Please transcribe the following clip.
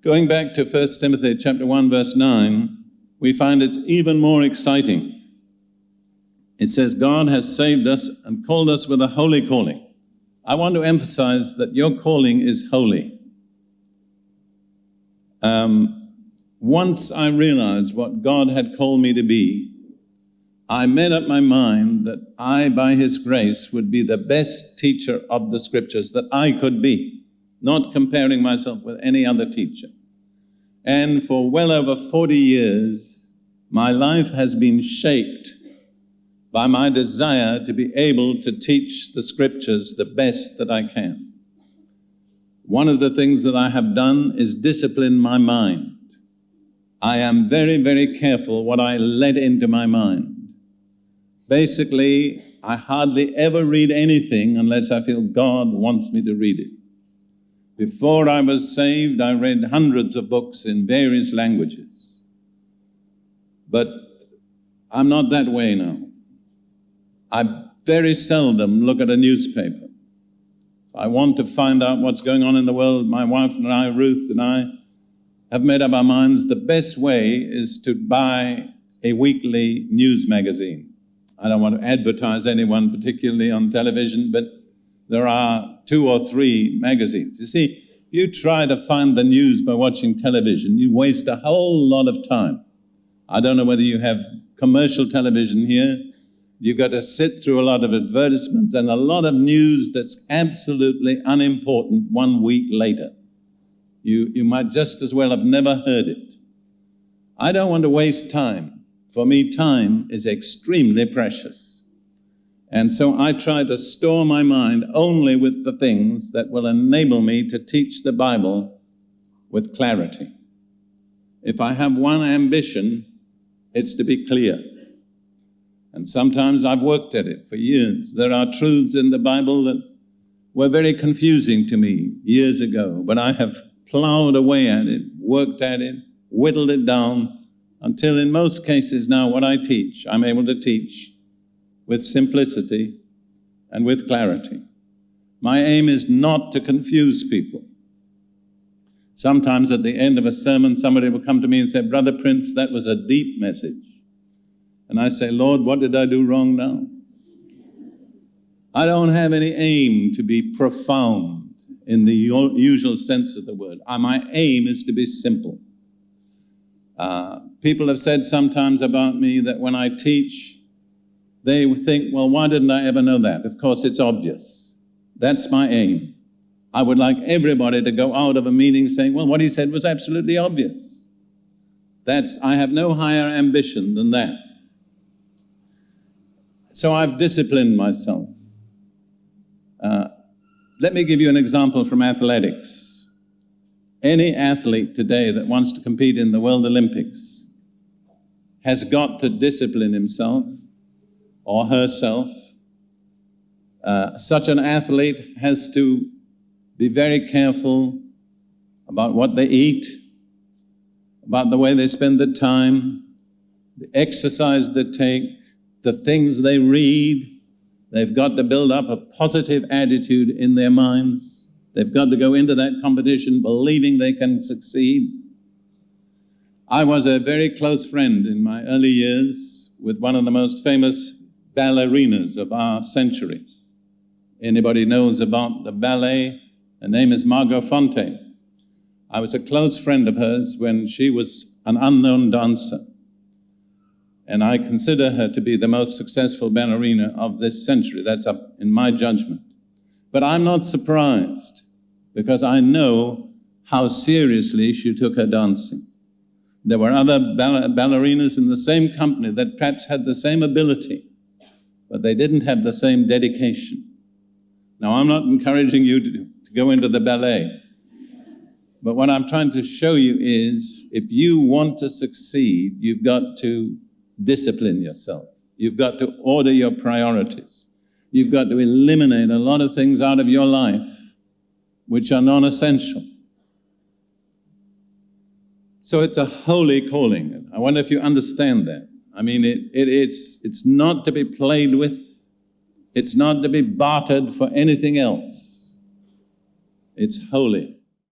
Going back to 1 Timothy chapter 1, verse 9, we find it's even more exciting. It says, God has saved us and called us with a holy calling. I want to emphasize that your calling is holy. Once I realized what God had called me to be, I made up my mind that I, by His grace, would be the best teacher of the Scriptures that I could be, not comparing myself with any other teacher. And for well over 40 years, my life has been shaped by my desire to be able to teach the Scriptures the best that I can. One of the things that I have done is discipline my mind. I am very, very careful what I let into my mind. Basically, I hardly ever read anything unless I feel God wants me to read it. Before I was saved, I read hundreds of books in various languages. But I'm not that way now. I very seldom look at a newspaper. I want to find out what's going on in the world. My wife and I, Ruth and I, have made up our minds the best way is to buy a weekly news magazine. I don't want to advertise anyone particularly on television, but there are 2 or 3 magazines. You see, if you try to find the news by watching television, you waste a whole lot of time. I don't know whether you have commercial television here. You've got to sit through a lot of advertisements and a lot of news that's absolutely unimportant 1 week later. You might just as well have never heard it. I don't want to waste time. For me, time is extremely precious. And so I try to store my mind only with the things that will enable me to teach the Bible with clarity. If I have one ambition, it's to be clear. And sometimes I've worked at it for years. There are truths in the Bible that were very confusing to me years ago, but I have plowed away at it, worked at it, whittled it down, until in most cases now what I teach, I'm able to teach with simplicity and with clarity. My aim is not to confuse people. Sometimes at the end of a sermon, somebody will come to me and say, Brother Prince, that was a deep message. And I say, Lord, what did I do wrong now? I don't have any aim to be profound in the usual sense of the word. My aim is to be simple. People have said sometimes about me that when I teach, they think, well, why didn't I ever know that? Of course, it's obvious. That's my aim. I would like everybody to go out of a meeting saying, well, what he said was absolutely obvious. I have no higher ambition than that. So I've disciplined myself. Let me give you an example from athletics. Any athlete today that wants to compete in the World Olympics has got to discipline himself or herself. Such an athlete has to be very careful about what they eat, about the way they spend their time, the exercise they take, the things they read. They've got to build up a positive attitude in their minds. They've got to go into that competition believing they can succeed. I was a very close friend in my early years with one of the most famous ballerinas of our century. Anybody knows about the ballet? Her name is Margot Fonte. I was a close friend of hers when she was an unknown dancer. And I consider her to be the most successful ballerina of this century. That's up in my judgment. But I'm not surprised because I know how seriously she took her dancing. There were other ballerinas in the same company that perhaps had the same ability, but they didn't have the same dedication. Now, I'm not encouraging you to go into the ballet, but what I'm trying to show you is if you want to succeed, you've got to discipline yourself. You've got to order your priorities. You've got to eliminate a lot of things out of your life which are non-essential. So it's a holy calling. I wonder if you understand that. I mean, it's not to be played with. It's not to be bartered for anything else. It's holy.